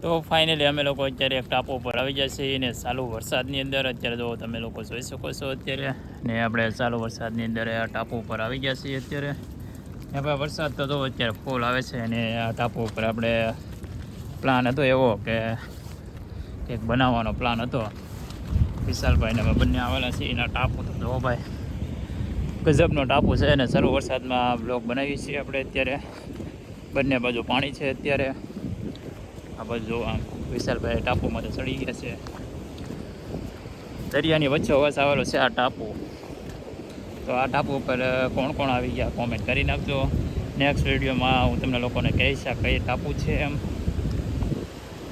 તો ફાઇનલી અમે લોકો અત્યારે એક ટાપુ ઉપર આવી ગયા છીએ ને ચાલુ વરસાદની અંદર અત્યારે જો તમે લોકો જોઈ શકો છો અત્યારે ને આપણે ચાલુ વરસાદની અંદર આ ટાપુ ઉપર આવી ગયા છીએ અત્યારે ને ભાઈ વરસાદ તો જો અત્યારે ફૂલ આવે છે અને આ ટાપુ ઉપર આપણે પ્લાન હતો એવો કે કંઈક બનાવવાનો પ્લાન હતો વિશાલભાઈને અમે બંને આવેલા છીએ એના ટાપુ તો જો ભાઈ ગજબનો ટાપુ છે અને શરૂ વરસાદમાં બ્લોગ બનાવીએ છીએ આપણે અત્યારે બંને બાજુ પાણી છે અત્યારે આ બાજુ આમ વિશાલભાઈ ટાપુમાં તો ચડી ગયા છે દરિયાની વચ્ચે વસ આવેલો છે આ ટાપુ તો આ ટાપુ ઉપર કોણ કોણ આવી ગયા કોમેન્ટ કરી નાખજો નેક્સ્ટ વિડીયોમાં હું તમને લોકોને કહીશ આ કઈ ટાપુ છે એમ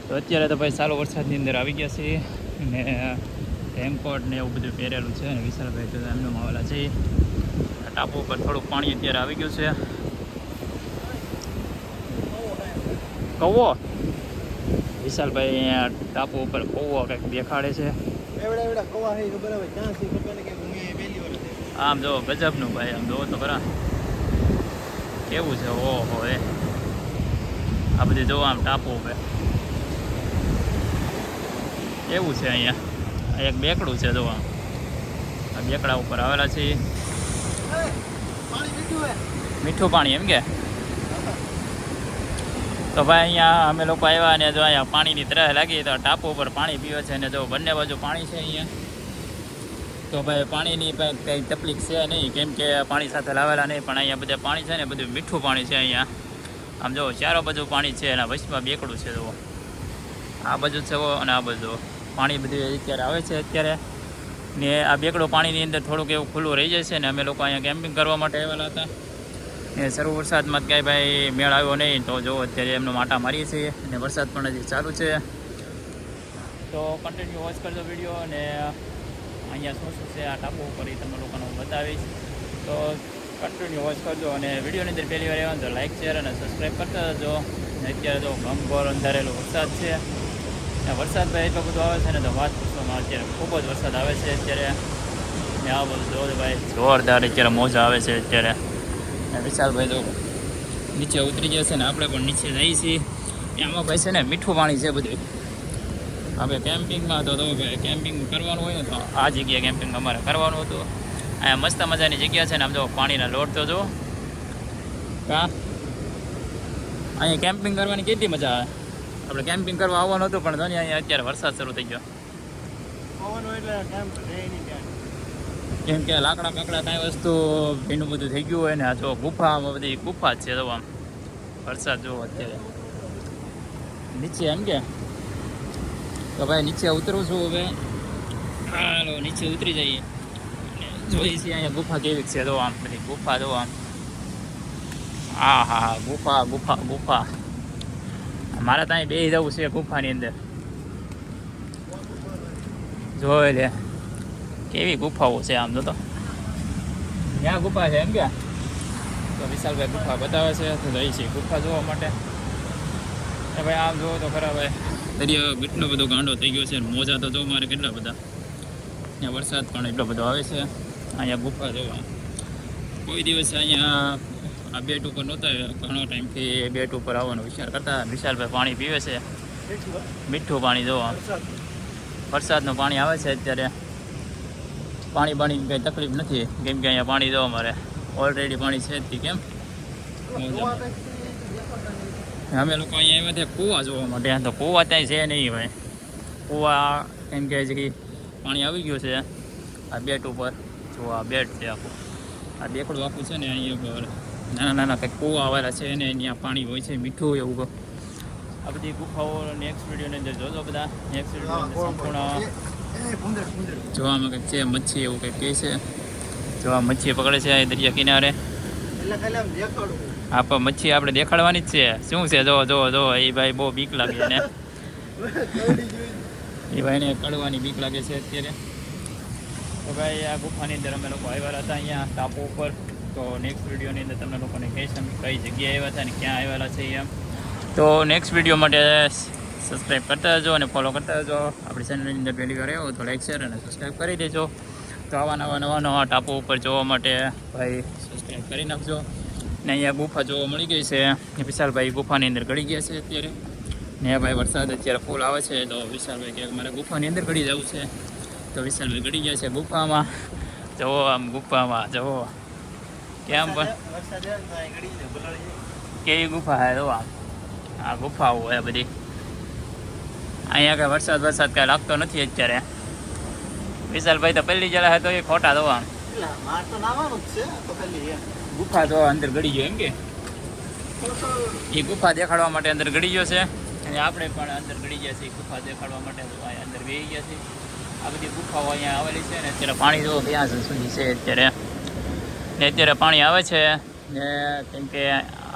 તો અત્યારે તો ભાઈ ચાલુ વરસાદની અંદર આવી ગયા છીએ ને રેનકોટ ને એવું બધું પહેરેલું છે અને વિશાલભાઈ તો એમને આવેલા છે આ ટાપુ ઉપર થોડુંક પાણી અત્યારે આવી ગયું છે કવો વિશાલભાઈ અહીંયા ટાપુ ઉપર કૌવો કંઈક દેખાડે છે આમ જો ગજબનું ભાઈ આમ જો તો ખરા કેવું છે ઓહો એ આ બધી જો આમ ટાપુ ઉપર એવું છે અહીંયા એક બેકડું છે જો આમ આ બેકડા ઉપર આવેલા છે મીઠું પાણી એમ કે તો ભાઈ અહીંયા અમે લોકો આવ્યા અને જો અહીંયા પાણીની તરહ લાગી તો ટાપુ ઉપર પાણી પીવે છે અને જો બંને બાજુ પાણી છે અહીંયા તો ભાઈ પાણીની કંઈ તકલીફ છે નહીં કેમ કે પાણી સાથે લાવેલા નહીં પણ અહીંયા બધા પાણી છે ને બધું મીઠું પાણી છે અહીંયા આમ જો ચારો બાજુ પાણી છે અને વચમાં બેકડું છે જુઓ આ બાજુ છે અને આ બાજુ પાણી બધું અત્યારે આવે છે અત્યારે ને આ બેકડું પાણીની અંદર થોડુંક એવું ખુલ્લું રહી જાય છે ને અમે લોકો અહીંયા કેમ્પિંગ કરવા માટે આવેલા હતા ને શરૂ વરસાદમાં ક્યાંય ભાઈ મેળ આવ્યો નહીં તો જો અત્યારે એમનો માટા મારીએ છીએ અને વરસાદ પણ હજી ચાલુ છે તો કન્ટિન્યુ વોચ કરજો વિડીયો અને અહીંયા શું શું છે આ ટાપુ ઉપર એ તમને લોકોને હું બતાવીશ તો કન્ટિન્યુ વોચ કરજો અને વિડીયોની અંદર પહેલી વાર આવ્યો તો લાઇક શેર અને સબસ્ક્રાઈબ કરતા જજો અત્યારે તો ઘમઘોર અંધારેલો વરસાદ છે વરસાદ ભાઈ એટલો બધો આવે છે ને તો વાત પૂછવામાં અત્યારે ખૂબ જ વરસાદ આવે છે અત્યારે ને આ બધું જો ભાઈ જોરદાર અત્યારે મોજા આવે છે અત્યારે વિશાલભાઈ તો નીચે ઉતરી જશે ને આપણે પણ નીચે જઈએ છીએ એમાં ભાઈ છે ને મીઠું પાણી છે બધું આપણે કેમ્પિંગમાં તો ભાઈ કેમ્પિંગ કરવાનું હોય ને તો આ જગ્યાએ કેમ્પિંગ અમારે કરવાનું હતું અહીંયા મસ્ત મજાની જગ્યા છે ને આમ જો પાણીના લોટ તો જો હા અહીંયા કેમ્પિંગ કરવાની કેટલી મજા આવે આપણે કેમ્પિંગ કરવા આવવાનું હતું પણ ધોની અહીંયા અત્યારે વરસાદ શરૂ થઈ ગયો કેમ કે લાકડા કાકડા કાંઈ વસ્તુ ભીનું બધું થઈ ગયું હોય ને આ જો ગુફામાં બધી ગુફા જ છે તો આમ વરસાદ જુઓ અત્યારે નીચે એમ કે તો ભાઈ નીચે ઉતરું છું હવે હાલો નીચે ઉતરી જઈએ જોઈએ છીએ અહીંયા ગુફા કેવી છે તો આમ બધી ગુફા જો આમ હા હા ગુફા ગુફા ગુફા મારે ત્યાં બે જવું છે ગુફાની અંદર જોઈ લે કેવી ગુફાઓ છે આમ તો ક્યાં ગુફા છે એમ કે તો વિશાલભાઈ ગુફા બતાવે છે તો જઈ છે ગુફા જોવા માટે એ ભાઈ આમ જોવો તો ખરા ભાઈ દરિયો કેટલો બધો ગાંડો થઈ ગયો છે મોજા તો જો મારે કેટલા બધા ત્યાં વરસાદ પણ એટલો બધો આવે છે અહીંયા ગુફા જોવા કોઈ દિવસ અહીંયા આ બેટ ઉપર નહોતા ઘણો ટાઈમથી બેટ ઉપર આવવાનો વિચાર કરતા વિશાલભાઈ પાણી પીવે છે મીઠું પાણી જોવા વરસાદનું પાણી આવે છે અત્યારે પાણી કંઈ તકલીફ નથી કેમ કે અહીંયા પાણી દો અમારે ઓલરેડી પાણી છે જ કેમ અમે લોકો અહીંયા આવ્યા હતા કૂવા જોવા માટે તો કૂવા ત્યાં છે નહીં ભાઈ કૂવા એમ કે છે કે પાણી આવી ગયું છે આ બેટ ઉપર જો આ બેટ છે આખું આ બેકડું આખું છે ને અહીંયા ઉપર નાના નાના કંઈક કૂવા આવેલા છે ને અહીંયા પાણી હોય છે મીઠું એવું આ બધી ગુફાઓ નેક્સ્ટ વિડીયોની અંદર જોજો બધા નેક્સ્ટ વિડીયોની અંદર સંપૂર્ણ જોવામાં કંઈક છે મચ્છી એવું કંઈક કહે છે જોવા મચ્છી પકડે છે દરિયા કિનારે હા પણ મચ્છી આપણે દેખાડવાની જ છે શું છે જો જો જો એ ભાઈ બહુ બીક લાગે ને એ ભાઈને કડવાની બીક લાગે છે અત્યારે તો ભાઈ આ ગુફાની અંદર અમે લોકો આવ્યા હતા અહીંયા ટાપુ ઉપર તો નેક્સ્ટ વિડીયોની અંદર તમને લોકોને કહીશ કઈ જગ્યાએ આવ્યા હતા અને ક્યાં આવેલા છે એમ તો નેક્સ્ટ વિડીયો માટે સબસ્ક્રાઈબ કરતા જજો અને ફોલો કરતા જજો આપણી ચેનલની અંદર પહેલી વાર આવ્યો તો લાઈક શેર અને સબસ્ક્રાઈબ કરી દેજો તો આવા નવા ટાપુ ઉપર જોવા માટે ભાઈ સબસ્ક્રાઈબ કરી નાખજો ને અહીંયા ગુફા જોવા મળી ગઈ છે વિશાલભાઈ ગુફાની અંદર ગળી ગયા છે અત્યારે ને ભાઈ વરસાદ અત્યારે ફૂલ આવે છે તો વિશાલભાઈ કે મારે ગુફાની અંદર ગળી જવું છે તો વિશાલભાઈ ગળી ગયા છે ગુફામાં. જવો આમ ગુફામાં જવો કેમ પણ કેવી ગુફા હે તો આમ આ ગુફાઓ હે બધી. અહીંયા કઈ વરસાદ કાંઈ લાગતો નથી અત્યારે. વિશાલભાઈ તો પહેલી જરા હે તો એ ખોટા દો આમ ગુફા તો અંદર ગળી ગયો એમ કે એ ગુફા દેખાડવા માટે અંદર ગળી ગયો છે અને આપણે પણ અંદર ગળી ગયા છીએ ગુફા દેખાડવા માટે અંદર બેસી ગયા છીએ. આ બધી ગુફાઓ અહીંયા આવેલી છે ને અત્યારે પાણી જો ક્યાં સુધી છે અત્યારે ને અત્યારે પાણી આવે છે ને કેમ કે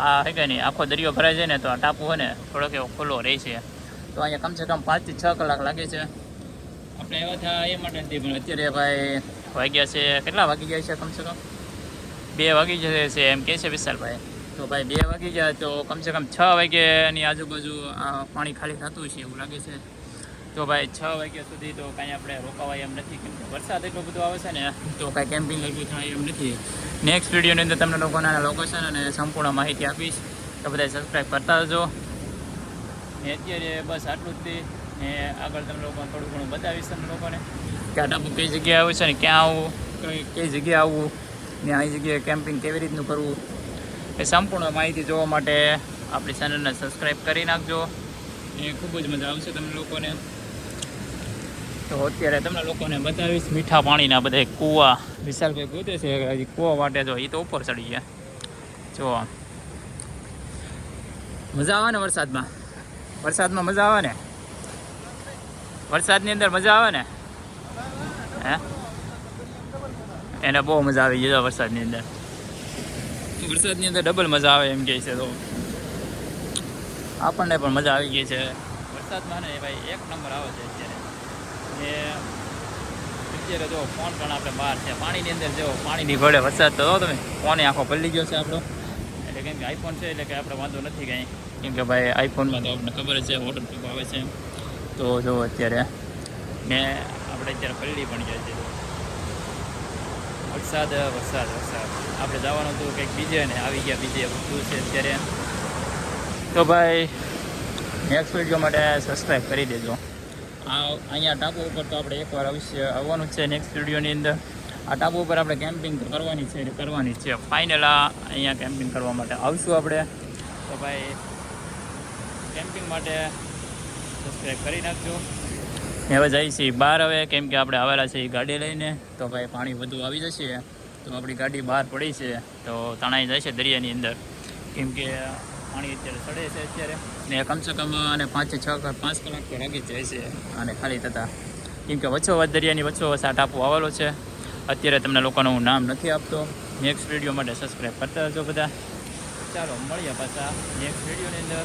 આ છે કે નહીં આખો દરિયો ભરાય છે ને તો આ ટાપુ હોય ને થોડોક એવો ખુલ્લો રહે છે તો અહીંયા કમસે કમ 5 થી 6 કલાક લાગે છે. આપણે એવા થયા એ માટે નથી પણ અત્યારે ભાઈ વાગ્યા છે કેટલા વાગી ગયા છે કમસે કમ 2 વાગી જશે છે એમ કહે છે વિશાલભાઈ. તો ભાઈ 2 વાગી જાય તો કમસે કમ 6 વાગ્યાની આજુબાજુ આ પાણી ખાલી થતું છે એવું લાગે છે. તો ભાઈ 6 વાગ્યા સુધી તો કાંઈ આપણે રોકાવાય એમ નથી કેમ કે વરસાદ એટલો બધો આવે છે ને તો કાંઈ કેમ્પિંગ એટલું થાય એમ નથી. નેક્સ્ટ વિડીયોની અંદર તમને લોકોના લોકેશન અને સંપૂર્ણ માહિતી આપીશ તો બધા સબસ્ક્રાઈબ કરતા જજો. ને અત્યારે બસ આટલું જ થી ને આગળ તમને લોકોને થોડું ઘણું બતાવીશ તમને લોકોને કે આ ટાપુ કઈ જગ્યાએ આવ્યું છે ને ક્યાં આવવું કઈ જગ્યાએ આવવું ને આ જગ્યાએ કેમ્પિંગ કેવી રીતનું કરવું એ સંપૂર્ણ માહિતી જોવા માટે આપણી ચેનલને સબસ્ક્રાઈબ કરી નાખજો. એ ખૂબ જ મજા આવશે તમને લોકોને. તો અત્યારે તમને લોકોને બતાવીશ મીઠા પાણીના બધા કૂવા વિશાલભાઈ ગોતે છે હજી કૂવા માટે જો એ તો ઉપર ચડી ગયા જો મજા આવે ને વરસાદમાં મજા આવે ને વરસાદની અંદર મજા આવે ને હે એને બહુ મજા આવી ગઈ વરસાદની અંદર ડબલ મજા આવે એમ કહે છે. તો આપણને પણ મજા આવી ગઈ છે વરસાદમાં ને ભાઈ એક નંબર આવે છે અત્યારે. એ અત્યારે જો ફોન પણ આપણે બહાર છે પાણીની અંદર જો પાણીની ઘોડે વરસાદ તો તમે ફોને આખો પલળી ગયો છે આપણો એટલે કેમ કે આઈફોન છે એટલે કે આપણે વાંધો નથી કાંઈ કેમ કે ભાઈ આઈફોનમાં તો આપણને ખબર છે વોટરપ્રૂફ આવે છે તો જો અત્યારે ને આપણે અત્યારે પલળી પણ જાય છે વરસાદ આપણે જવાનું હતું કંઈક બીજે ને આવી ગયા બીજે બધું છે અત્યારે. તો ભાઈ નેક્સ્ટ વિડીયો માટે સબસ્ક્રાઈબ કરી દેજો. અહીંયા ટાપુ ઉપર તો આપણે એકવાર અવશ્ય આવવાનું છે નેક્સ્ટ વિડીયોની અંદર. આ ટાપુ ઉપર આપણે કેમ્પિંગ કરવાની છે ફાઇનલ અહીંયા કેમ્પિંગ કરવા માટે આવશું આપણે. તો ભાઈ કેમ્પિંગ માટે સબસ્ક્રાઈબ કરી નાખજો. હવે જઈએ છીએ બહાર હવે કેમ કે આપણે આવેલા છે એ ગાડી લઈને તો ભાઈ પાણી વધુ આવી જશે તો આપણી ગાડી બહાર પડી છે તો તણાઈ જાય છે દરિયાની અંદર કેમ કે પાણી અત્યારે ચડે છે અત્યારે ને કમસે કમ અને 5 થી 6 કલાક તો લાગી જાય છે અને ખાલી થતાં કેમ કે વચ્ચોવચ્ચ દરિયાની વચ્ચોવચ્ચ આ ટાપુ આવેલો છે. અત્યારે તમને લોકોનું હું નામ નથી આપતો. નેક્સ્ટ વિડીયો માટે સબસ્ક્રાઈબ કરતા રહેજો બધા. ચાલો મળીએ પાછા નેક્સ્ટ વિડીયોની અંદર.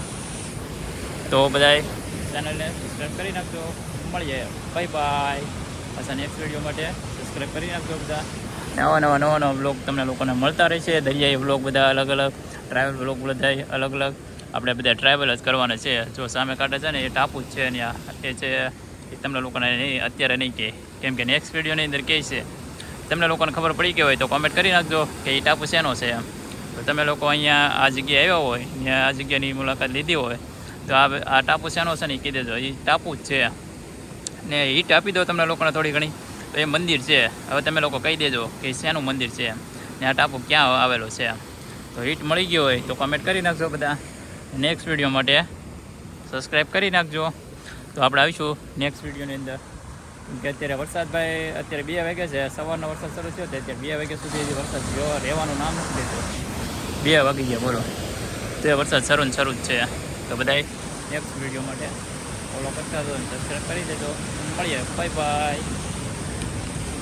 તો બધાય ચેનલને સબસ્ક્રાઈબ કરી નાખજો. મળીએ બાય પાછા નેક્સ્ટ વિડીયો માટે સબસ્ક્રાઈબ કરી નાખજો બધા. નવા વ્લોગ તમને લોકોને મળતા રહેશે. દરિયાઈ વ્લોગ બધા અલગ ટ્રાવેલ વ્લોગ બધા અલગ આપણે બધા ટ્રાવેલ જ કરવાના છે. જો સામે કાંઠે છે ને એ ટાપુ જ છે ત્યાં એ છે એ તમને લોકોને અત્યારે નહીં કહે કેમ કે નેક્સ્ટ વિડીયોની અંદર કહે છે. તમને લોકોને ખબર પડી ગઈ હોય તો કોમેન્ટ કરી નાખજો કે એ ટાપુ શેનો છે એમ. તો તમે લોકો અહીંયા આ જગ્યાએ આવ્યા હોય ને આ જગ્યાની મુલાકાત લીધી હોય તો આ ટાપુ શેનો છે ને એ કહી દેજો. એ ટાપુ જ છે ને હિટ આપી દો તમને લોકોને થોડી ઘણી તો એ મંદિર છે. હવે તમે લોકો કહી દેજો કે શેનું મંદિર છે ને આ ટાપુ ક્યાં આવેલો છે તો હિટ મળી ગયો હોય તો કમેન્ટ કરી નાખજો બધા. નેક્સ્ટ વિડીયો માટે સબસ્ક્રાઈબ કરી નાખજો. તો આપણે આવીશું નેક્સ્ટ વિડીયોની અંદર કે અત્યારે વરસાદ ભાઈ અત્યારે 2 વાગ્યા છે સવારનો વરસાદ શરૂ થયો તો અત્યારે 2 વાગ્યા સુધી વરસાદ રહેવાનું નામ નથી લેતો. 2 વાગી ગયા બોલો તો વરસાદ શરૂ જ છે. તો બધાય નેક્સ્ટ વિડીયો માટે ફોલો કરતા હતો સબસ્ક્રાઈબ કરી દેજો. મળીએ બાય.